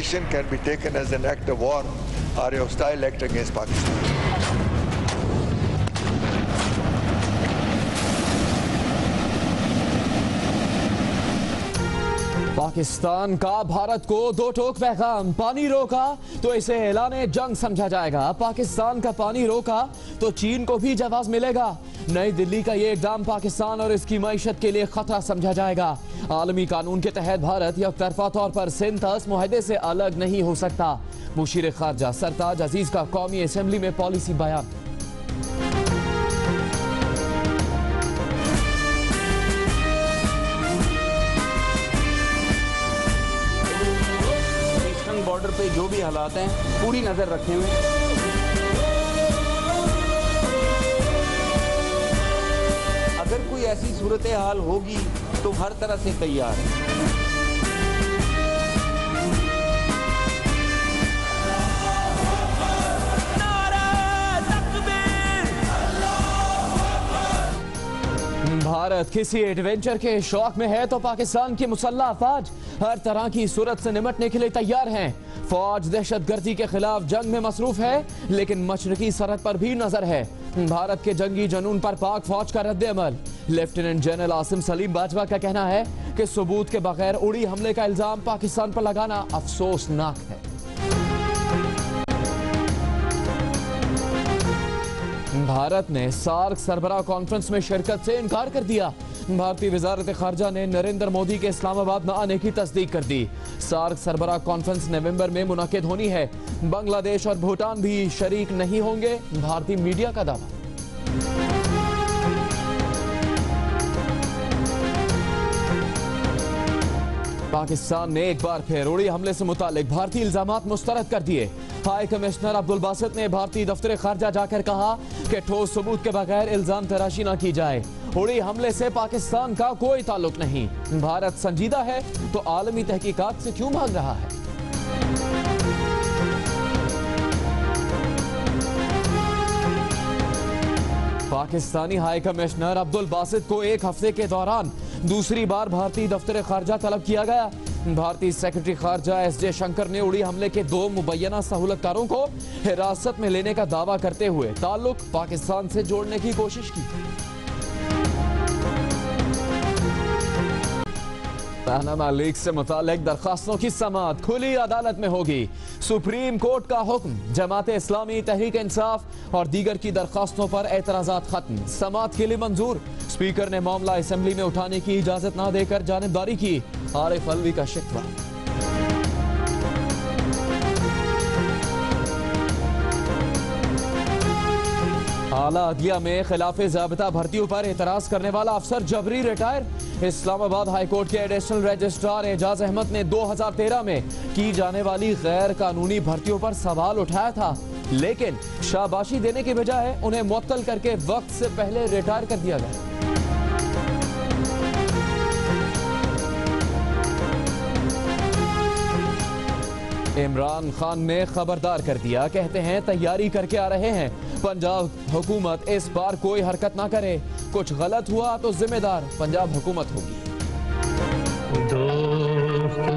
invasion can be taken as an act of war or a hostile act against Pakistan. Pakistan का भारत को दो टोक पैगाम, पानी रोका तो इसे ऐलाने जंग समझा जाएगा, पाकिस्तान का पानी रोका तो चीन को भी जवाब मिलेगा। नई दिल्ली का ये इकदाम पाकिस्तान और इसकी मईशत के लिए खतरा समझा जाएगा। आलमी कानून के तहत भारत यकतरफा तौर पर सिंथस मुआहदे से अलग नहीं हो सकता। मुशीर खारजा सरताज अजीज का कौमी असेंबली में पॉलिसी बयान। बॉर्डर पे जो भी हालात हैं पूरी नजर रखे हुए हैं। अगर कोई ऐसी सूरत हाल होगी तो हर तरह से तैयार है। भारत किसी एडवेंचर के शौक में है तो पाकिस्तान की मुसल्लह अफवाज हर तरह की सूरत से निमटने के लिए तैयार हैं। फौज दहशतगर्दी के खिलाफ जंग में मसरूफ है, लेकिन मशरकी सरहद पर भी नजर है। भारत के जंगी जुनून पर पाक फौज का रद्द अमल। लेफ्टिनेंट जनरल आसिम सलीम बाजवा का कहना है कि सबूत के बगैर उड़ी हमले का इल्जाम पाकिस्तान पर लगाना अफसोसनाक है। भारत ने सार्क सरबराह कॉन्फ्रेंस में शिरकत से इनकार कर दिया। भारतीय वजारत खारजा ने नरेंद्र मोदी के इस्लामाबाद न आने की तस्दीक कर दी। सार्क सरबराह कॉन्फ्रेंस नवंबर में मुनक्किद होनी है। बांग्लादेश और भूटान भी शरीक नहीं होंगे, भारतीय मीडिया का दावा। पाकिस्तान ने एक बार फिर उड़ी हमले से मुतालिक भारतीय इल्जामात मुस्तरद कर दिए। हाई कमिश्नर अब्दुल बासित ने भारतीय दफ्तर खारजा जाकर कहा कि ठोस सबूत के बगैर इल्जाम तराशी न की जाए। उड़ी हमले से पाकिस्तान का कोई ताल्लुक नहीं। भारत संजीदा है तो आलमी तहकीकात से क्यों भाग रहा है? पाकिस्तानी हाई कमिश्नर अब्दुल बासित को एक हफ्ते के दौरान दूसरी बार भारतीय दफ्तर खारजा तलब किया गया। भारतीय सेक्रेटरी खारजा एस जयशंकर ने उड़ी हमले के दो मुबैना सहूलतकारों को हिरासत में लेने का दावा करते हुए ताल्लुक पाकिस्तान से जोड़ने की कोशिश की। पनामा लीक्स से मुतालिक दरखास्तों की समाअत खुली अदालत में होगी। सुप्रीम कोर्ट का हुक्म, जमात इस्लामी, तहरीक इंसाफ और दीगर की दरखास्तों पर एतराजात खत्म, समाअत के लिए मंजूर। स्पीकर ने मामला असेंबली में उठाने की इजाजत न देकर जानिबदारी की। आरिफ अलवी का शिकवा। आला अदलिया में खिलाफे ज़ाबिता भर्तियों पर एतराज करने वाला अफसर जबरी रिटायर। इस्लामाबाद हाईकोर्ट के एडिशनल रजिस्ट्रार एजाज अहमद ने 2013 में की जाने वाली गैर कानूनी भर्तियों पर सवाल उठाया था, लेकिन शाबाशी देने के बजाय उन्हें मुअत्तल करके वक्त से पहले रिटायर कर दिया गया। इमरान खान ने खबरदार कर दिया, कहते हैं तैयारी करके आ रहे हैं। पंजाब हुकूमत इस बार कोई हरकत ना करे, कुछ गलत हुआ तो जिम्मेदार पंजाब हुकूमत होगी।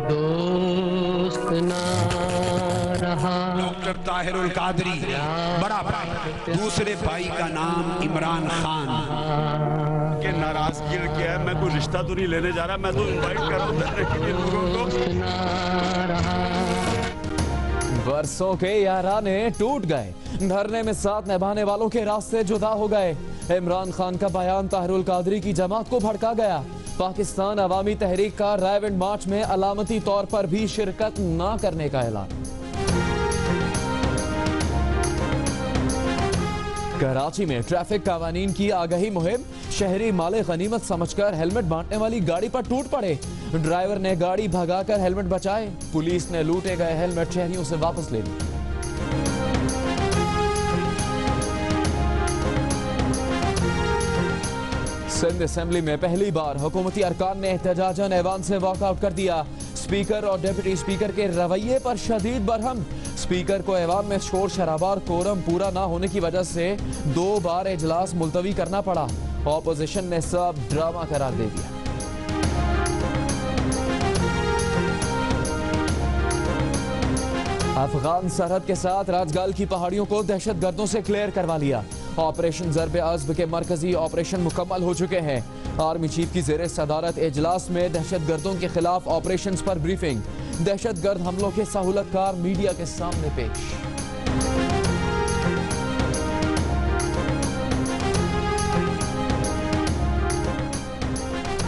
दोस्त ना रहा। डॉक्टर ताहिरुल कादरी बड़ा भाई, दूसरे भाई का नाम इमरान खान। के नाराजगी क्या है? मैं कोई रिश्ता तो नहीं लेने जा रहा, मैं तो इनवाइट कर रहा हूँ। बरसों के याराने टूट गए, धरने में साथ निभाने वालों के रास्ते जुदा हो गए। इमरान खान का बयान ताहिरुल कादरी की जमात को भड़का गया। पाकिस्तान अवामी तहरीक का रायविंड मार्च में अलामती तौर पर भी शिरकत न करने का ऐलान। कराची में ट्रैफिक कानून की आगाही मुहिम, शहरी माले गनीमत समझकर हेलमेट बांटने वाली गाड़ी पर टूट पड़े। ड्राइवर ने गाड़ी भगाकर हेलमेट बचाए। पुलिस ने लूटे गए हेलमेट शहरियों से वापस ले लिए। सिंध असेंबली में पहली बार हुकूमती अरकान ने एहतजाजन ऐवान से वॉकआउट कर दिया। स्पीकर और डिप्टी स्पीकर के रवैये पर शदीद बरहम। स्पीकर को ऐवान में शोर शराबा और कोरम पूरा ना होने की वजह से 2 बार इजलास मुलतवी करना पड़ा। ऑपोजिशन ने सब ड्रामा करार दे दिया। अफगान सरहद के साथ राजगाल की पहाड़ियों को दहशतगर्दों से क्लियर करवा लिया। ऑपरेशन ज़र्ब-ए-अज़्ब के मरकजी ऑपरेशन मुकम्मल हो चुके हैं। आर्मी चीफ की ज़ेरे सदारत इजलास में दहशतगर्दों के खिलाफ ऑपरेशन पर ब्रीफिंग। दहशतगर्द हमलों के सहूलतकार मीडिया के सामने पेश।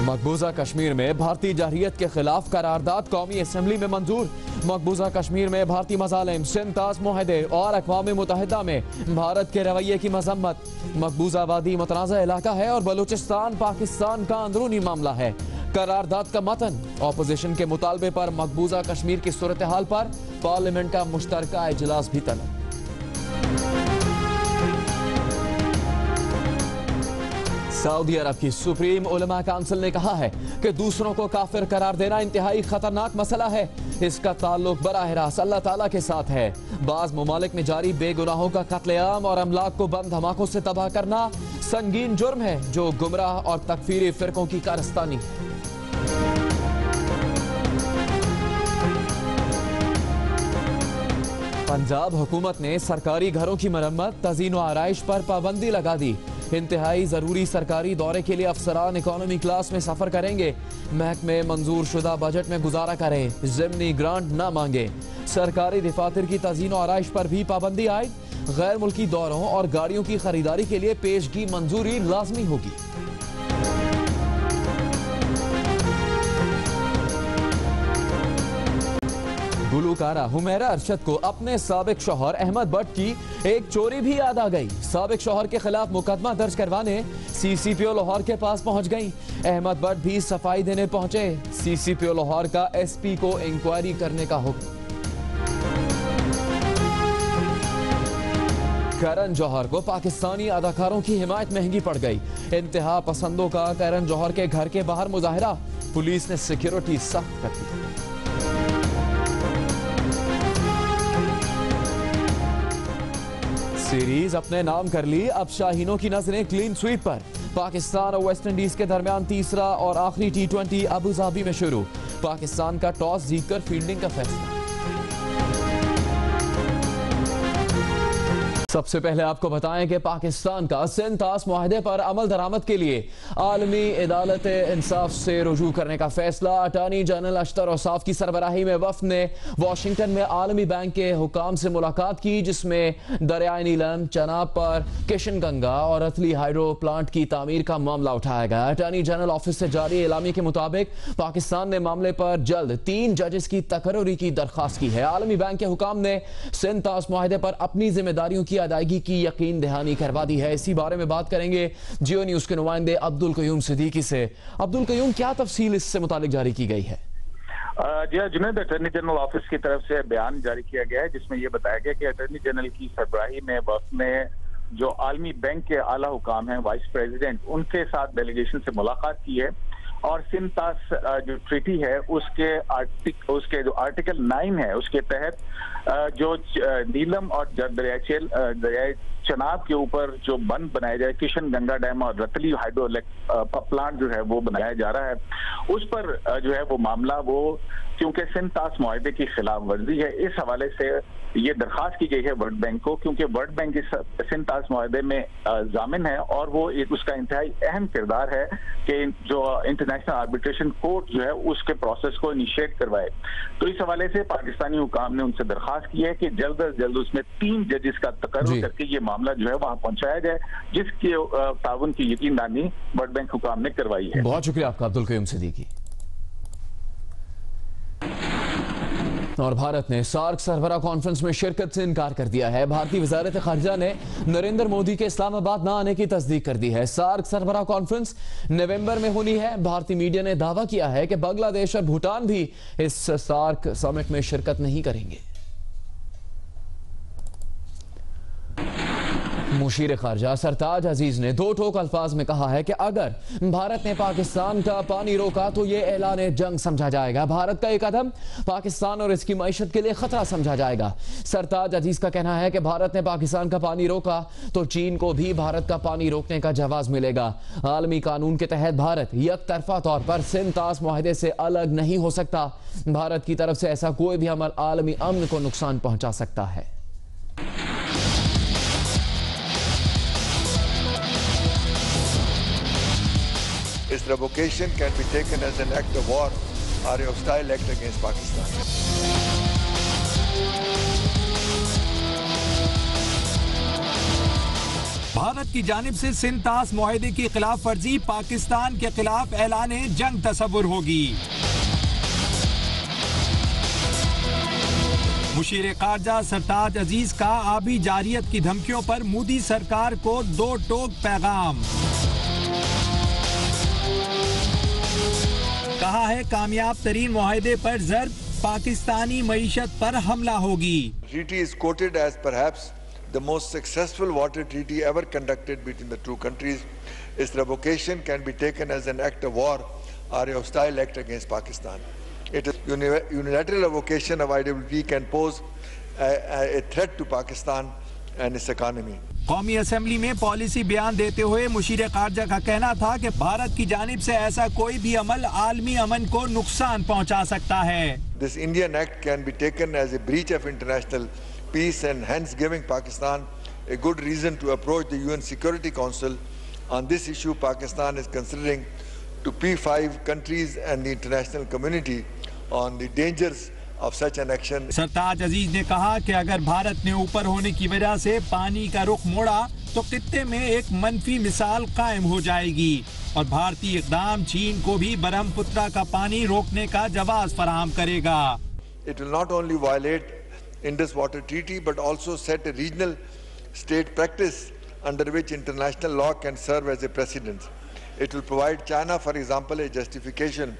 मकबूजा कश्मीर में भारतीय जरहियत के खिलाफ करारदाद कौमी असम्बली में मंजूर। मकबूजा कश्मीर में भारतीय मज़ालिम, सिंध ताज़ मुआहदे और अक़वाम मुत्तहिदा में भारत के रवैये की मजम्मत। मकबूजा वादी मुतनाज़ा इलाका है और बलूचिस्तान पाकिस्तान का अंदरूनी मामला है। करारदाद का मतन अपोजिशन के मुतालबे पर मकबूजा कश्मीर की सूरत हाल पर पार्लियामेंट का मुश्तरका इजलास भी तलब। सऊदी अरब की सुप्रीम उलमा काउंसिल ने कहा है कि दूसरों को काफिर करार देना इंतहाई खतरनाक मसला है। इसका ताल्लुक बराह रास्त अल्लाह ताला के साथ है। बाज़ मुमालिक में जारी बेगुनाहों का कत्लेआम और अमलाक को बम धमाकों से तबाह करना संगीन जुर्म है जो गुमराह और तकफीरी फिरकों की कारस्तानी है। पंजाब हुकूमत ने सरकारी घरों की मरम्मत, तज़ीन व आराइश पर पाबंदी लगा दी। इंतहाई ज़रूरी सरकारी दौरे के लिए अफसरान इकॉनमी क्लास में सफ़र करेंगे। महकमे मंजूर शुदा बजट में गुजारा करें, ज़िमनी ग्रांट न मांगे। सरकारी दफातर की तज़ीन व आराइश पर भी पाबंदी आयद। गैर मुल्की दौरों और गाड़ियों की खरीदारी के लिए पेशगी मंजूरी लाजमी होगी। गुलूकारा हुमैरा अरशद को अपने साबिक शौहर अहमद भट्ट की एक चोरी भी याद आ गई। साबिक शौहर के खिलाफ मुकदमा दर्ज करवाने CCPO लाहौर के पास पहुंच गई। अहमद भट्ट भी सफाई देने पहुंचे। CCPO लाहौर का SP को इंक्वायरी करने का हुक्म। करण जौहर को पाकिस्तानी अदाकारों की हिमायत महंगी पड़ गई। इंतहा पसंदों का करण जौहर के घर के बाहर मुजाहिरा, पुलिस ने सिक्योरिटी सख्त कर दी। सीरीज अपने नाम कर ली, अब शाहीनों की नजरें क्लीन स्वीप पर। पाकिस्तान और वेस्ट इंडीज के दरमियान तीसरा और आखिरी T20 अबू धाबी में शुरू। पाकिस्तान का टॉस जीतकर फील्डिंग का फैसला। सबसे पहले आपको बताएं कि पाकिस्तान का सिंध ताज़ मुआहदे पर अमल दरामद के लिए आलमी अदालत इंसाफ से रुजू करने का फैसला। अटॉर्नी जनरल अशतर औसाफ की सरबराही में वफ्द ने वाशिंगटन में आलमी बैंक के हुकाम से मुलाकात की, जिसमें दरियाए नीलम, चनाब पर किशन गंगा और रतली हाइड्रो प्लांट की तामीर का मामला उठाया गया। अटॉर्नी जनरल ऑफिस से जारी एलामी के मुताबिक पाकिस्तान ने मामले पर जल्द 3 जजेस की तकर्री की दरख्वास्त की है। आलमी बैंक के हुकाम ने सिंध ताज़ मुआहदे पर अपनी जिम्मेदारियों की अदायगी की यकीन दहानी करवा दी है। इसी बारे में बात करेंगे जियो न्यूज के नुमाइंदे अब्दुल कयूम सिद्दीकी से। अब्दुल कयूम, क्या तफसील इससे मुतालिक जारी की गई है? जी जुनैद, अटॉर्नी जनरल ऑफिस की तरफ से बयान जारी किया गया है जिसमें यह बताया गया कि अटॉर्नी जनरल की सरबराही में वक्त में जो आलमी बैंक के आला हुकाम हैं, वाइस प्रेसिडेंट, उनके साथ डेलीगेशन से मुलाकात की है और सिंध ताज़ जो ट्रीटी है उसके जो आर्टिकल 9 है उसके तहत जो नीलम और दरियाए चनाब के ऊपर जो बंद बनाया जाए, किशन गंगा डैम और रतली हाइड्रो प्लांट जो है वो बनाया जा रहा है, उस पर जो है वो मामला वो क्योंकि सिंध ताज़ मुआहदे की खिलाफ वर्जी है, इस हवाले से ये दरखास्त की गई है वर्ल्ड बैंक को, क्योंकि वर्ल्ड बैंक इस सिंध ताज़ मुआहदे में जामिन है और वो एक उसका इंतहाई अहम किरदार है कि जो इंटरनेशनल आर्बिट्रेशन कोर्ट जो है उसके प्रोसेस को इनिशिएट करवाए। तो इस हवाले से पाकिस्तानी हुकाम ने उनसे दरखास्त की है कि जल्द अज जल्द उसमें 3 जजेस का तकर्रुर करके ये मामला जो है वहां पहुंचाया जाए, जिसके ताउन की यकीनदानी वर्ल्ड बैंक हुकाम ने करवाई है। बहुत शुक्रिया आपका अब्दुल कयूम सिद्दीकी। और भारत ने सार्क सरबराह कॉन्फ्रेंस में शिरकत से इनकार कर दिया है। भारतीय वजारत खारिजा ने नरेंद्र मोदी के इस्लामाबाद न आने की तस्दीक कर दी है। सार्क सरबराह कॉन्फ्रेंस नवंबर में होनी है। भारतीय मीडिया ने दावा किया है कि बांग्लादेश और भूटान भी इस सार्क समिट में शिरकत नहीं करेंगे। मुशीर खारजा सरताज अजीज ने दो टोक अल्फाज में कहा है कि अगर भारत ने पाकिस्तान का पानी रोका तो ये ऐलान जंग समझा जाएगा। भारत का ये कदम पाकिस्तान और इसकी मईशत के लिए खतरा समझा जाएगा। सरताज अजीज का कहना है कि भारत ने पाकिस्तान का पानी रोका तो चीन को भी भारत का पानी रोकने का जवाब मिलेगा। आलमी कानून के तहत भारत यकतरफा तौर पर सिंध तास मुआहदे से अलग नहीं हो सकता। भारत की तरफ से ऐसा कोई भी अमल आलमी अमन को नुकसान पहुंचा सकता है। Its revocation can be taken as an act of war or a hostile act against Pakistan. Bharat की जानिब से सिंध तास मुआहदे की खिलाफ वर्जी पाकिस्तान के खिलाफ ऐलान जंग तस्वुर होगी। मुशीर खारजा सरताज अजीज का आबी जारियत की धमकियों पर मोदी सरकार को दो टोक पैगाम। कहा है कामयाब तरीन मुआहदे पर जर्ब पाकिस्तानी मईशत पर हमला होगी। Treaty is quoted as perhaps the most successful water treaty ever conducted between the two countries. Its revocation can be taken as an act of war or a hostile act against Pakistan. It is unilateral revocation of IWP can pose a threat to Pakistan and its economy. कौमी assembly में policy बयान देते हुए मुशीर खारजा का कहना था कि भारत की जानिब से ऐसा कोई भी अमल आलमी अमन को नुकसान पहुंचा सकता है। This Indian act can be taken as a breach of international peace and hence giving Pakistan a good reason to approach the UN Security Council on this issue. Pakistan is considering to P5 countries and the international community on the dangers of such an action. सरताज अजीज ने कहा कि अगर भारत ने ऊपर होने की वजह से पानी का रुख मोड़ा तो खित्ते में एक मनफी मिसाल कायम हो जाएगी और भारतीय इक़दाम चीन को भी ब्रह्मपुत्रा का पानी रोकने का जवाब फराहम करेगा। It will not only violate Indus Water Treaty but also set a regional state practice under which international law can serve as a precedent. It will provide China, for example, a justification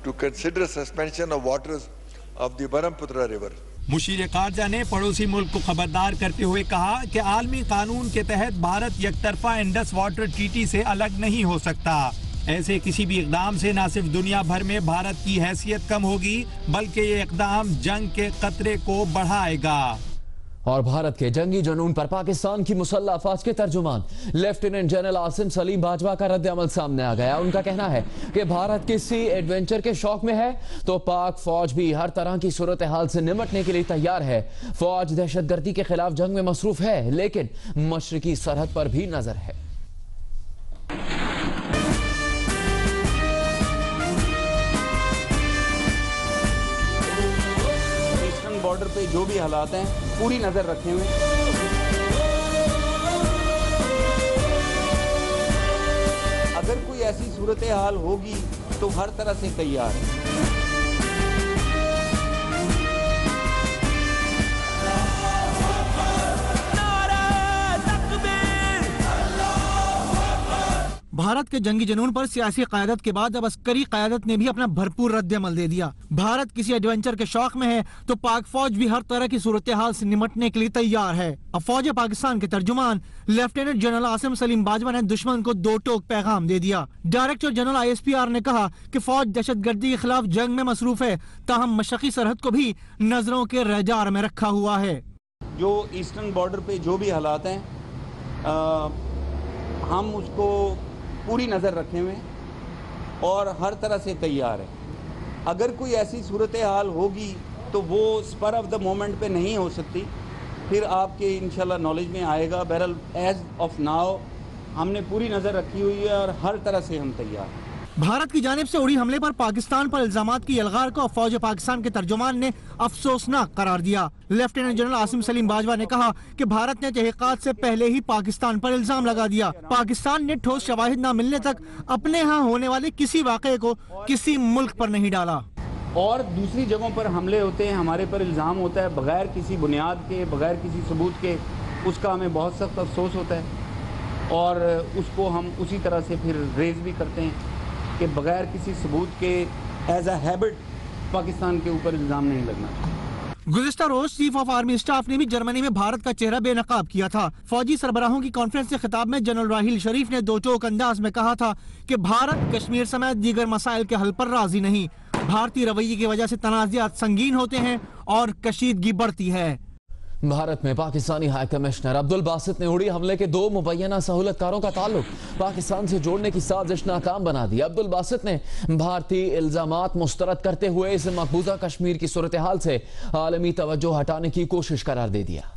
to consider suspension of waters of the Brahmaputra river. Musheer खारजा ने पड़ोसी मुल्क को खबरदार करते हुए कहा कि आलमी कानून के तहत भारत यकतरफा इंडस वाटर ट्रीटी से अलग नहीं हो सकता। ऐसे किसी भी इक़दाम से न सिर्फ दुनिया भर में भारत की हैसियत कम होगी बल्कि ये इक़दाम जंग के खतरे को बढ़ाएगा। और भारत के जंगी जुनून पर पाकिस्तान की मुसल्लह अफवाज के तर्जुमान लेफ्टिनेंट जनरल आसिम सलीम बाजवा का रद्द अमल सामने आ गया। उनका कहना है कि भारत किसी एडवेंचर के शौक में है तो पाक फौज भी हर तरह की सूरत हाल से निमटने के लिए तैयार है। फौज दहशतगर्दी के खिलाफ जंग में मसरूफ है लेकिन मशरकी सरहद पर भी नजर है। बॉर्डर पे जो भी हालात हैं पूरी नजर रखे हुए। अगर कोई ऐसी सूरत हाल होगी तो हर तरह से तैयार है। भारत के जंगी जुनून पर सियासी क़यादत के बाद अब अस्करी क़यादत ने भी अपना भरपूर रद्द अमल दे दिया। भारत किसी एडवेंचर के शौक में है तो पाक फौज भी हर तरह की सूरत हाल से निमटने के लिए तैयार है। अब फौज पाकिस्तान के तर्जुमान लेफ्टिनेंट जनरल आसिम सलीम बाजवा ने दुश्मन को दो टोक पैगाम दे दिया। डायरेक्टर जनरल ISPR ने कहा कि फौज दहशतगर्दी के खिलाफ जंग में मसरूफ है ताहम मशरकी सरहद को भी नजरों के रडार में रखा हुआ है। जो ईस्टर्न बॉर्डर पे जो भी हालात हैं हम उसको पूरी नज़र रखे हुए और हर तरह से तैयार है। अगर कोई ऐसी सूरत हाल होगी तो वो स्पर ऑफ द मोमेंट पे नहीं हो सकती, फिर आपके इंशाल्लाह नॉलेज में आएगा। बहरहाल एज ऑफ नाउ हमने पूरी नज़र रखी हुई है और हर तरह से हम तैयार हैं। भारत की जानिब से उड़ी हमले पर पाकिस्तान पर इल्जामात की अलगार को फौज पाकिस्तान के तर्जुमान ने अफसोसनाक करार दिया। लेफ्टिनेंट जनरल आसिम सलीम बाजवा ने कहा कि भारत ने तहकीकात से पहले ही पाकिस्तान पर इल्जाम लगा दिया। पाकिस्तान ने ठोस शवाहिद न मिलने तक अपने यहाँ होने वाले किसी वाक़े को किसी मुल्क पर नहीं डाला। और दूसरी जगहों पर हमले होते हैं, हमारे पर इल्ज़ाम होता है बगैर किसी बुनियाद के, बगैर किसी सबूत के, उसका हमें बहुत सख्त अफसोस होता है और उसको हम उसी तरह से फिर रेज भी करते हैं कि बगैर किसी सबूत के एज अ हैबिट पाकिस्तान के ऊपर इल्ज़ाम नहीं लगना। गुज़िश्ता रोज चीफ ऑफ आर्मी स्टाफ ने भी जर्मनी में भारत का चेहरा बेनकाब किया था। फौजी सरबराहों की कॉन्फ्रेंस से खिताब में जनरल राहील शरीफ ने दो टोक अंदाज में कहा था कि भारत कश्मीर समेत दीगर मसाइल के हल पर राजी नहीं। भारतीय रवैये की वजह से तनाज़ात संगीन होते हैं और कशीदगी बढ़ती है। भारत में पाकिस्तानी हाई कमिश्नर अब्दुल बासित ने उड़ी हमले के 2 मुबैना सहूलतकारों का ताल्लुक पाकिस्तान से जोड़ने की साजिश नाकाम बना दी। अब्दुल बासित ने भारतीय इल्जामात मुस्तरद करते हुए इसे मकबूजा कश्मीर की सूरत हाल से आलमी तवज्जो हटाने की कोशिश करार दे दिया।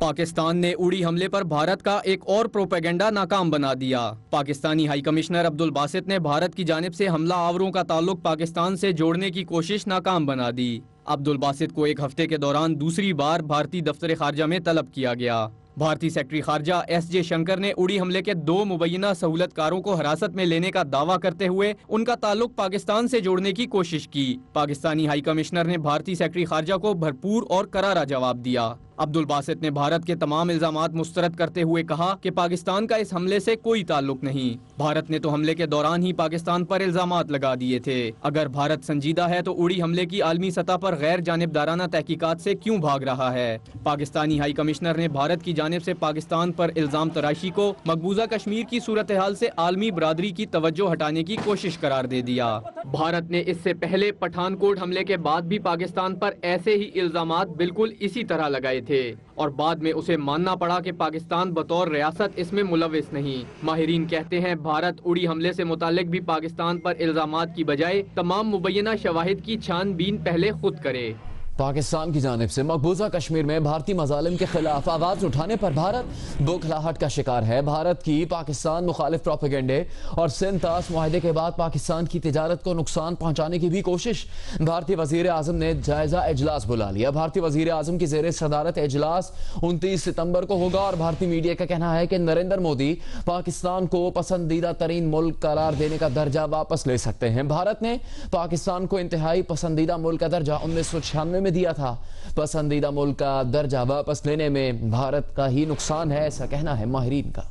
पाकिस्तान ने उड़ी हमले पर भारत का एक और प्रोपेगेंडा नाकाम बना दिया। पाकिस्तानी हाई कमिश्नर अब्दुल बासित ने भारत की जानिब से हमला आवरों का ताल्लुक पाकिस्तान से जोड़ने की कोशिश नाकाम बना दी। अब्दुल बासित को एक हफ्ते के दौरान दूसरी बार भारतीय दफ्तर खारजा में तलब किया गया। भारतीय सेक्रेटरी खारजा S.J. शंकर ने उड़ी हमले के 2 मुबैना सहूलतकारों को हिरासत में लेने का दावा करते हुए उनका ताल्लुक पाकिस्तान से जोड़ने की कोशिश की। पाकिस्तानी हाई कमिश्नर ने भारतीय सेक्रेटरी खारजा को भरपूर और करारा जवाब दिया। अब्दुल बासित ने भारत के तमाम इल्जामात मुस्तरद करते हुए कहा कि पाकिस्तान का इस हमले से कोई ताल्लुक नहीं। भारत ने तो हमले के दौरान ही पाकिस्तान पर इल्जामात लगा दिए थे। अगर भारत संजीदा है तो उड़ी हमले की आलमी सतह पर गैर जानिबदाराना तहकीकात से क्यों भाग रहा है। पाकिस्तानी हाई कमिश्नर ने भारत की जानिब से पाकिस्तान पर इल्जाम तराशी को मकबूजा कश्मीर की सूरत हाल से आलमी बरादरी की तवज्जो हटाने की कोशिश करार दे दिया। भारत ने इससे पहले पठानकोट हमले के बाद भी पाकिस्तान पर ऐसे ही इल्जामात बिल्कुल इसी तरह लगाए थे और बाद में उसे मानना पड़ा कि पाकिस्तान बतौर रियासत इसमें मुलविस नहीं। माहिरीन कहते हैं भारत उड़ी हमले से मुतालिक भी पाकिस्तान पर इल्जामात की बजाय तमाम मुबैना शवाहिद की छानबीन पहले खुद करे। पाकिस्तान की जानिब से मकबूजा कश्मीर में भारतीय मजालिम के खिलाफ आवाज उठाने पर भारत बौखलाहट का शिकार है। भारत की पाकिस्तान मुखालिफ प्रोपेगेंडे और सिंतास मुआहदे के बाद पाकिस्तान की तिजारत को नुकसान पहुंचाने की भी कोशिश। भारतीय वजीर आजम ने जायजा इजलास बुला लिया। भारतीय वजीर आजम की जेर सदारत इजलास 29 सितंबर को होगा और भारतीय मीडिया का कहना है कि नरेंद्र मोदी पाकिस्तान को पसंदीदा तरीन मुल्क करार देने का दर्जा वापस ले सकते हैं। भारत ने पाकिस्तान को इंतहाई पसंदीदा मुल्क का दर्जा 1996 में दिया था। पसंदीदा मुल्क का दर्जा वापस लेने में भारत का ही नुकसान है, ऐसा कहना है माहिरीन का।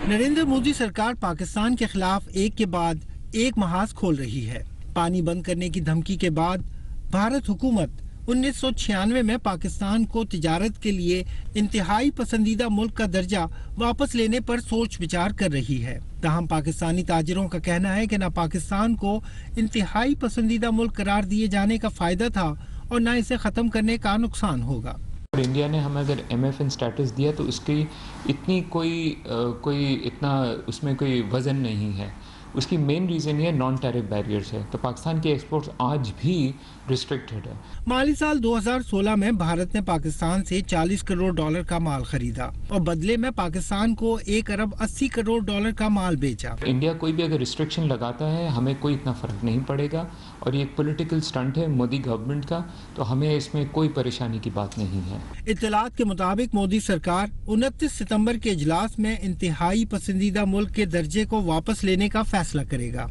नरेंद्र मोदी सरकार पाकिस्तान के खिलाफ एक के बाद एक महाज खोल रही है। पानी बंद करने की धमकी के बाद भारत हुकूमत 1996 में पाकिस्तान को तिजारत के लिए इंतहाई पसंदीदा मुल्क का दर्जा वापस लेने पर सोच विचार कर रही है। ताहम पाकिस्तानी ताजिरों का कहना है कि न पाकिस्तान को इंतहाई पसंदीदा मुल्क करार दिए जाने का फायदा था और न इसे खत्म करने का नुकसान होगा। और इंडिया ने हमें अगर MFN स्टेटस दिया तो उसकी इतनी कोई इतना उसमें कोई वजन नहीं है। उसकी मेन रीज़न ये नॉन टैरिफ बैरियर्स है। तो पाकिस्तान के एक्सपोर्ट्स आज भी रिस्ट्रिक्टेड है। माली साल 2016 में भारत ने पाकिस्तान से $40 करोड़ का माल खरीदा और बदले में पाकिस्तान को $1 अरब 80 करोड़ का माल बेचा। इंडिया कोई भी अगर रिस्ट्रिक्शन लगाता है हमें कोई इतना फ़र्क नहीं पड़ेगा और ये एक पॉलिटिकल स्टंट है मोदी गवर्नमेंट का, तो हमें इसमें कोई परेशानी की बात नहीं है। इत्तलात के मुताबिक मोदी सरकार 29 सितंबर के इजलास में इंतहाई पसंदीदा मुल्क के दर्जे को वापस लेने का फैसला करेगा।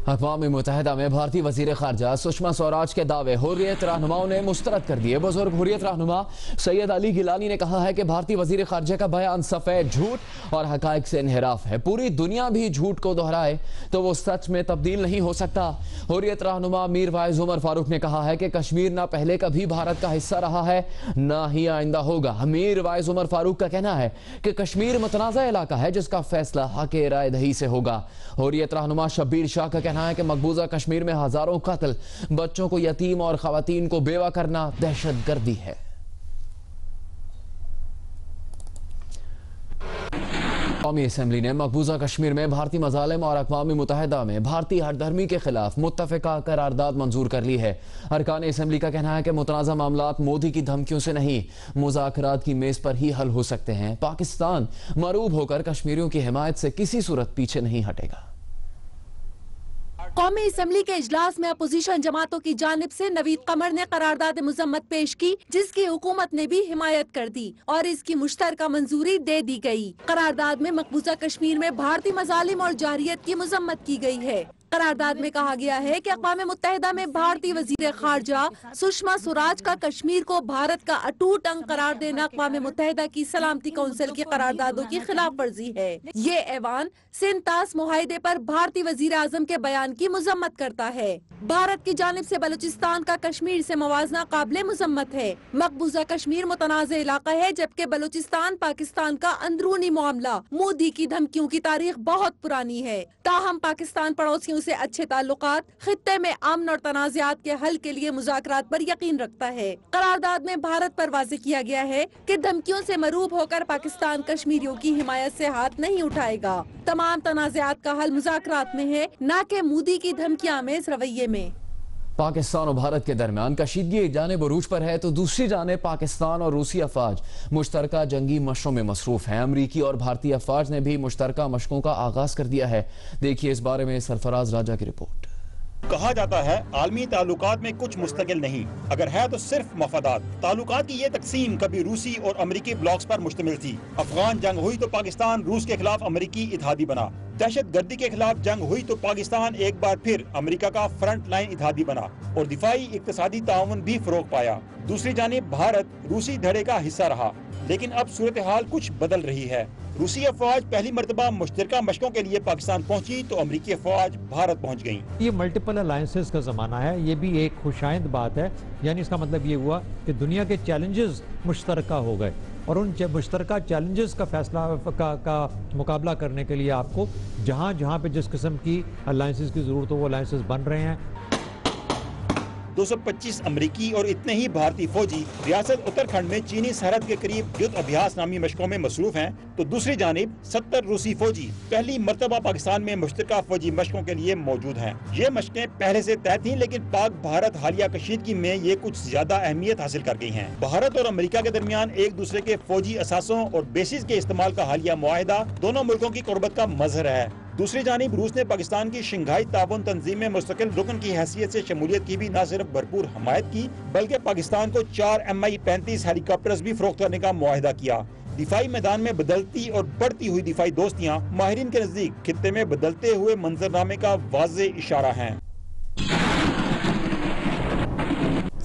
अक़वाम मुत्तहिदा में भारतीय वज़ीर ख़ारजा सुषमा स्वराज के दावे हुर्रियत रहनुमाओं ने मुस्तरद कर दिए। बुजुर्ग हुर्रियत रहनुमा सैयद अली गिलानी ने कहा है कि भारतीय वज़ीर ख़ारजा का बयान सफ़ेद झूठ और हक़ाइक़ से इन्हिराफ है। पूरी दुनिया भी झूठ को दोहराए तो वो सच में तब्दील नहीं हो सकता। हुर्रियत रहनुमा मीर वाइज उमर फारूक ने कहा है कि कश्मीर ना पहले कभी भारत का हिस्सा रहा है ना ही आइंदा होगा। मीर वाइज उमर फारूक का कहना है कि कश्मीर मुतनाज़ा इलाका है जिसका फैसला हक़ राय दही से होगा। हुर्रियत रहनुमा शब्बीर शाह का है कि मकबूजा कश्मीर में हजारों कत्ल, बच्चों को यतीम और खवातीन को बेवा करना दहशतगर्दी है। कौमी असम्बली ने मकबूजा कश्मीर में भारतीय मजालिम और अक़वाम मुत्तहिदा में भारतीय हरधर्मी के खिलाफ मुत्तफ़िका करारदाद मंजूर कर ली है। अरकान असम्बली का कहना है कि मुतनाज़ा मामलात मोदी की धमकियों से नहीं मुज़ाकरात की मेज पर ही हल हो सकते हैं। पाकिस्तान मरूब होकर कश्मीरियों की हिमायत से किसी सूरत पीछे नहीं हटेगा। कौमी असम्बली के इजलास में अपोजिशन जमातों की जानिब से नवीद कमर ने करारदाद मुजम्मत पेश की जिसकी हुकूमत ने भी हिमायत कर दी और इसकी मुश्तरका मंजूरी दे दी गई। करारदाद में मकबूजा कश्मीर में भारतीय मजालिम और जारियत की मुजम्मत की गई है। करारदाद में कहा गया है कि अक़वाम मुत्तहिदा में भारतीय वज़ीर ख़ारजा सुषमा स्वराज का कश्मीर को भारत का अटूट अंग करार देना अक़वाम मुत्तहिदा की सलामती कौंसिल की करारदादों की खिलाफ वर्जी है। ये ऐवान सिंतास मुआहिदे पर भारतीय वज़ीर आज़म के बयान की मुज़म्मत करता है। भारत की जानिब से बलूचिस्तान का कश्मीर से मवाजना काबिल मुज़म्मत है। मकबूजा कश्मीर मुतनाज़ इलाका है, जबकि बलूचिस्तान पाकिस्तान का अंदरूनी मामला। मोदी की धमकियों की तारीख बहुत पुरानी है, ताहम पाकिस्तान पड़ोसियों से अच्छे ताल्लुकात, खित्ते में अमन और तनाज़ात के हल के लिए मुज़ाकरात पर यकीन रखता है। करारदाद में भारत पर वाज़ेह किया गया है कि धमकियों से मरूब होकर पाकिस्तान कश्मीरियों की हिमायत से हाथ नहीं उठाएगा। तमाम तनाज़ात का हल मुज़ाकरात में है, न कि मोदी की धमकियां में रवैये में। पाकिस्तान और भारत के दरमियान कशीदगी एक जानिब उरूज पर है तो दूसरी जानिब पाकिस्तान और रूसी अफवाज मुश्तरका जंगी मशकों में मसरूफ हैं। अमरीकी और भारतीय अफवाज ने भी मुश्तरका मशकों का आगाज कर दिया है। देखिए इस बारे में सरफराज राजा की रिपोर्ट। कहा जाता है आलमी ताल्लुकात में कुछ मुस्तकिल नहीं, अगर है तो सिर्फ मफादात। ताल्लुकात की ये तकसीम कभी रूसी और अमरीकी ब्लॉक्स पर मुश्तमिल थी। अफगान जंग हुई तो पाकिस्तान रूस के खिलाफ अमरीकी इत्तेहादी बना। दहशत गर्दी के खिलाफ जंग हुई तो पाकिस्तान एक बार फिर अमरीका का फ्रंट लाइन इत्तेहादी बना और दिफाई इक्तसादी ताउन भी फरोग पाया। दूसरी जानिब भारत रूसी धड़े का हिस्सा रहा, लेकिन अब सूरत हाल कुछ बदल रही है। रूसी अफवाज पहली मरतबा मुश्तरका मशकों के लिए पाकिस्तान पहुंची तो अमरीकी अफवाज भारत पहुंच गईं। ये मल्टीपल अलायंसेस का ज़माना है, ये भी एक खुशाइंद बात है। यानी इसका मतलब ये हुआ कि दुनिया के चैलेंजेस मुश्तरका हो गए और उन मुश्तरका चैलेंजेस का फैसला का मुकाबला करने के लिए आपको जहाँ जहाँ पे जिस किस्म की अलायंसेस की ज़रूरत हो वो अलायंसेस बन रहे हैं। 225 अमरीकी और इतने ही भारतीय फौजी रियासत उत्तराखंड में चीनी सरहद के करीब युद्ध अभ्यास नामी मशकों में मसरूफ हैं, तो दूसरी जानिब 70 रूसी फौजी पहली मर्तबा पाकिस्तान में मुश्तरका फौजी मशकों के लिए मौजूद हैं। ये मशकें पहले से तय थीं, लेकिन पाक भारत हालिया कशीदगी में ये कुछ ज्यादा अहमियत हासिल कर गई हैं। भारत और अमेरिका के दरमियान एक दूसरे के फौजी असासों और बेसिस के इस्तेमाल का हालिया मुआहिदा दोनों मुल्कों की कुर्बत का मजहर है। दूसरी जानिब रूस ने पाकिस्तान की शंघाई ताउन तंजीम में मुस्तकिल रुकन की हैसियत से शमूलियत की भी न सिर्फ भरपूर हमायत की, बल्कि पाकिस्तान को 4 Mi-35 हेलीकॉप्टर्स भी फरोख्त करने का मुआहिदा किया। दिफाई मैदान में बदलती और बढ़ती हुई दिफाई दोस्तियां माहिरीन के नजदीक खित्ते में बदलते हुए मंजरनामे का वाज़ेह इशारा है।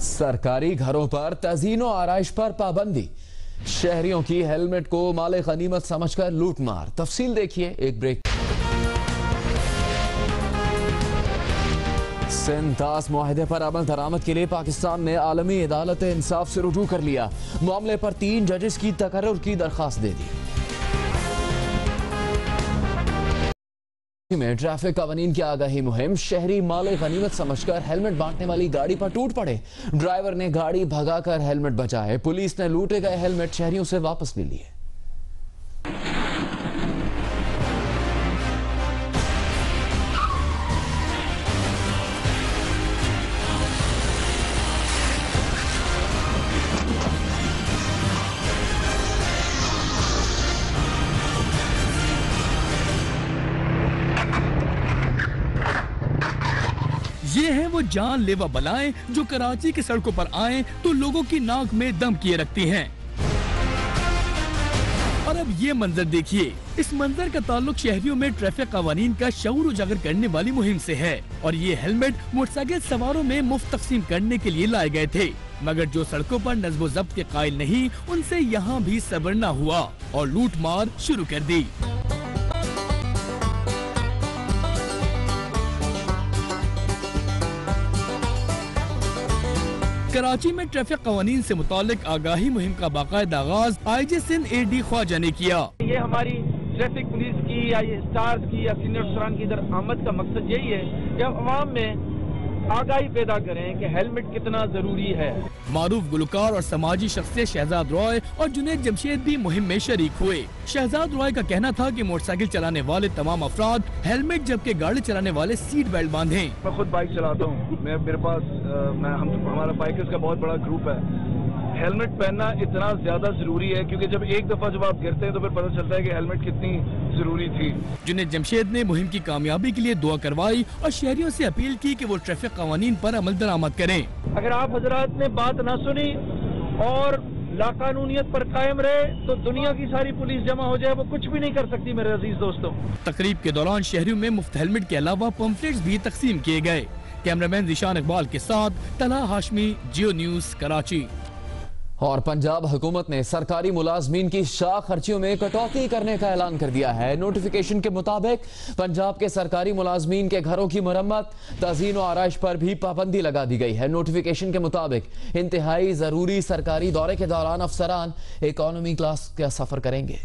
सरकारी घरों पर तज़ीन और आराइश पर पाबंदी, शहरियों की हेलमेट को माले गनीमत समझकर लूट मार। तफसील देखिए एक ब्रेक। सिंतास मुआहिदे पर अमल दरामद के लिए पाकिस्तान ने आलमी अदालत इंसाफ से रुजू कर लिया। मामले पर 3 जजेस की तकर्रुर की दरखास्त दे दी। में ट्रैफिक कानून की आगाही मुहिम, शहरी माले गनीमत समझकर हेलमेट बांटने वाली गाड़ी पर टूट पड़े। ड्राइवर ने गाड़ी भगाकर हेलमेट बचाए। पुलिस ने लूटे गए हेलमेट शहरियों से वापस ले लिए। ये हैं वो जानलेवा बलाएं जो कराची की सड़कों पर आए तो लोगों की नाक में दम किए रखती हैं। और अब ये मंजर देखिए। इस मंजर का ताल्लुक शहरियों में ट्रैफिक कानून का शऊर उजागर करने वाली मुहिम से है। और ये हेलमेट मोटरसाइकिल सवारों में मुफ्त तकसीम करने के लिए लाए गए थे, मगर जो सड़कों पर नज़्म ज़ब्त के कायल नहीं, उनसे यहाँ भी सब्र न हुआ और लूट मार शुरू कर दी। कराची में ट्रैफिक कानून से मुतालिक आगाही मुहिम का बाकायदा आगाज IJ सिंध AD ख्वाजा ने किया। ये हमारी ट्रैफिक पुलिस की या ये स्टार्स की या सीनियर अफसरान की इधर आमद का मकसद यही है कि अवाम में आगाही पैदा करें कि हेलमेट कितना जरूरी है। मारूफ गुलकार और समाजी शख्सियत शहजाद रॉय और जुनैद जमशेद भी मुहिम में शरीक हुए। शहजाद रॉय का कहना था कि मोटरसाइकिल चलाने वाले तमाम अफराद हेलमेट, जबकि गाड़ी चलाने वाले सीट बेल्ट बांधें। मैं खुद बाइक चलाता हूँ, मेरे पास हमारा बाइकर्स का बहुत बड़ा ग्रुप है। हेलमेट पहनना इतना ज्यादा जरूरी है क्योंकि जब एक दफा जब आप गिरते हैं तो फिर पता चलता है कि हेलमेट कितनी जरूरी थी। जुनैद जमशेद ने मुहिम की कामयाबी के लिए दुआ करवाई और शहरियों से अपील की कि वो ट्रैफिक कानून पर अमल दरामद करें। अगर आप हजरात ने बात ना सुनी और लाकानूनियत पर कायम रहे तो दुनिया की सारी पुलिस जमा हो जाए, वो कुछ भी नहीं कर सकती मेरे अजीज दोस्तों। तकरीब के दौरान शहरियों में मुफ्त हेलमेट के अलावा पम्फलेट्स भी तकसीम किए गए। कैमरामैन जिशान इकबाल के साथ तलहा हाशमी, जियो न्यूज, कराची। और पंजाब हुकूमत ने सरकारी मुलाजमीन की शाख खर्चियों में कटौती करने का ऐलान कर दिया है। नोटिफिकेशन के मुताबिक पंजाब के सरकारी मुलाजमीन के घरों की मरम्मत, तज़ीन और आराइश पर भी पाबंदी लगा दी गई है। नोटिफिकेशन के मुताबिक इंतहाई जरूरी सरकारी दौरे के दौरान अफसरान इकोनॉमी क्लास का सफर करेंगे।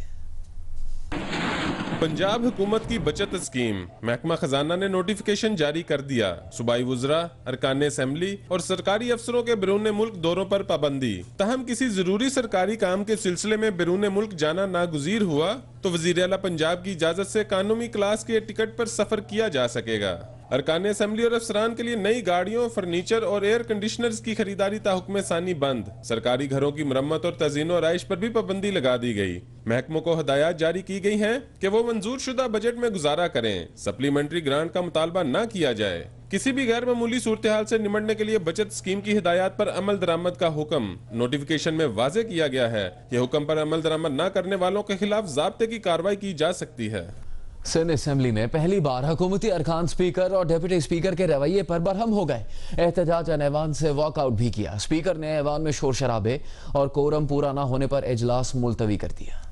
पंजाब हुकूमत की बचत स्कीम महकमा खजाना ने नोटिफिकेशन जारी कर दिया। सूबाई वुज़रा, अरकान असेंबली और सरकारी अफसरों के बैरून मुल्क दौरों पर पाबंदी। तहम किसी जरूरी सरकारी काम के सिलसिले में बैरून मुल्क जाना नागुज़ीर हुआ तो वज़ीर आला पंजाब की इजाजत से इकोनॉमी क्लास के टिकट पर सफर किया जा सकेगा। अरकान असेंबली और अफसरान के लिए नई गाड़ियों, फर्नीचर और एयर कंडीशनर्स की खरीदारी ताहुक्म सानी बंद। सरकारी घरों की मरम्मत और तज़ीन और आइश पर भी पाबंदी लगा दी गई। महकमों को हदायत जारी की गई हैं कि वो मंजूर शुदा बजट में गुजारा करें। सप्लीमेंट्री ग्रांट का मुतालबा न किया जाए। किसी भी गैर मामूली सूरत हाल से निमटने के लिए बचत स्कीम की हिदायत पर अमल दरामद का हुक्म। नोटिफिकेशन में वाज़े किया गया है कि हुक्म पर अमल दरामद न करने वालों के खिलाफ ज़ाब्ते की कार्रवाई की जा सकती है। सिंध असेंबली में पहली बार हुकूमती अरकान स्पीकर और डिप्टी स्पीकर के रवैये पर बरहम हो गए। एहतजाज ऐवान से वॉकआउट भी किया। स्पीकर ने ऐवान में शोर शराबे और कोरम पूरा न होने पर इजलास मुलतवी कर दिया।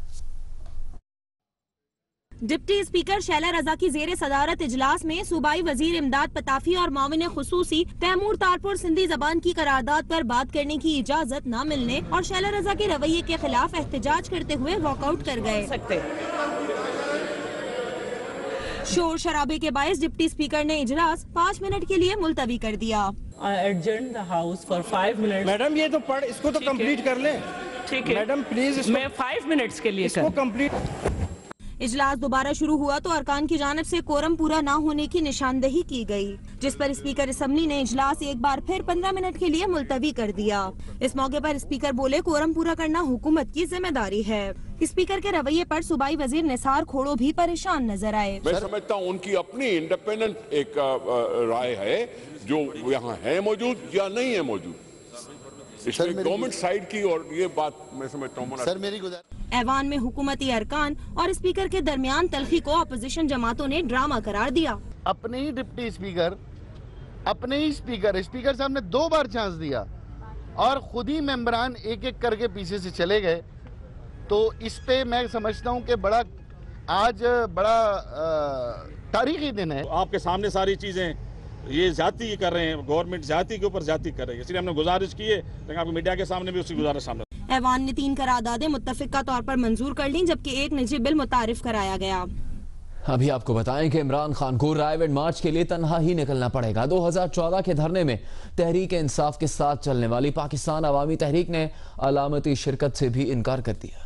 डिप्टी स्पीकर शैला रजा की जेर सदारत इजलास में सूबाई वजीर इमदाद पताफी और माविन खुसूसी तैमूर तारपुर सिंधी जबान की करारदाद पर बात करने की इजाजत न मिलने और शैला रजा के रवैये के खिलाफ एहतजाज करते हुए वॉकआउट कर गए। शोर शराबे के बायस डिप्टी स्पीकर ने इजलास 5 मिनट के लिए मुलतवी कर दिया। Adjourn the house for 5 minute. Madam ये तो पढ़, इसको तो कंप्लीट कर लें। ठीक है मैडम प्लीज, मैं 5 मिनट्स के लिए इसको कंप्लीट। इजलास दोबारा शुरू हुआ तो अरकान की जानिब से कोरम पूरा न होने की निशानदेही की गई, जिस पर स्पीकर असेंबली ने इजलास एक बार फिर 15 मिनट के लिए मुलतवी कर दिया। इस मौके पर स्पीकर बोले, कोरम पूरा करना हुकूमत की जिम्मेदारी है। स्पीकर के रवैये पर सूबाई वजीर निसार खोड़ो भी परेशान नजर आए। मैं समझता हूँ उनकी अपनी इंडिपेंडेंट एक राय है जो यहाँ है मौजूद या नहीं है मौजूद। इसमें गवर्नमेंट साइड की और ये बात मैं समझता हूँ। सर मेरी ऐवान में हुकूमती अरकान और स्पीकर के दरमियान तल्खी को अपोजिशन जमातों ने ड्रामा करार दिया। अपने ही डिप्टी स्पीकर, अपने ही स्पीकर साहब ने 2 बार चांस दिया और खुद ही मेंबरान एक एक करके पीछे से चले गए। तो इस पे मैं समझता हूँ कि आज बड़ा तारीखी दिन है। आपके सामने सारी चीजें ये जाति कर रहे हैं, गवर्नमेंट जाति के ऊपर जाति कर रही है, इसलिए हमने गुजारिश की है, लेकिन आपको मीडिया के सामने भी उसकी गुजारिश सामने। ऐवान ने 3 करारदादें मुत्तफिका तौर पर मंजूर कर ली, जबकि एक निजी बिल मुतारिफ कराया गया। अभी आपको बताएं कि इमरान खान को रायवेंड मार्च के लिए तन्हा ही निकलना पड़ेगा। 2014 के धरने में तहरीक इंसाफ के साथ चलने वाली पाकिस्तान अवामी तहरीक ने अलामती शिरकत से भी इनकार कर दिया।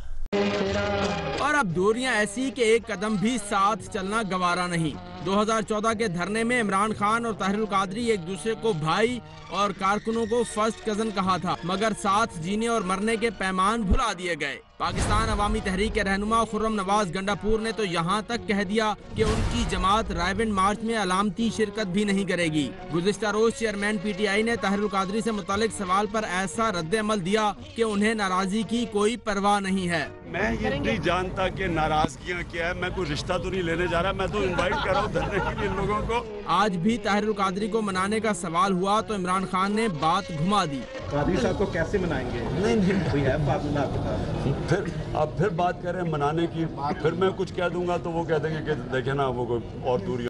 और अब दूरियां ऐसी कि एक कदम भी साथ चलना गवारा नहीं। 2014 के धरने में इमरान खान और ताहिरुल कादरी एक दूसरे को भाई और कारकुनों को फर्स्ट कजन कहा था, मगर साथ जीने और मरने के पैमान भुला दिए गए। पाकिस्तान अवामी तहरीक के रहनुमा खुर्रम नवाज गंडापुर ने तो यहाँ तक कह दिया कि उनकी जमात रायवेंड मार्च में अलामती शिरकत भी नहीं करेगी। गुज़िश्ता रोज चेयरमैन PTI ने ताहिरुल कादरी से मुतालिक सवाल पर ऐसा रद्द-ए-अमल दिया कि उन्हें नाराजगी की कोई परवाह नहीं है। मैं ये नहीं जानता कि नाराजगियाँ क्या है, मैं कोई रिश्ता तो नहीं लेने जा रहा, मैं तो इनवाइट कर रहा हूँ धरने के लिए लोगों को। आज भी ताहिरुल कादरी को मनाने का सवाल हुआ तो इमरान खान ने बात घुमा दी। कादरी साहब को कैसे मनाएंगे? नहीं कोई है फार्मूला आपके पास? फिर आप फिर बात करें मनाने की, फिर मैं कुछ कह दूंगा तो वो कह देंगे कि देखे ना वो कोई और दूरियों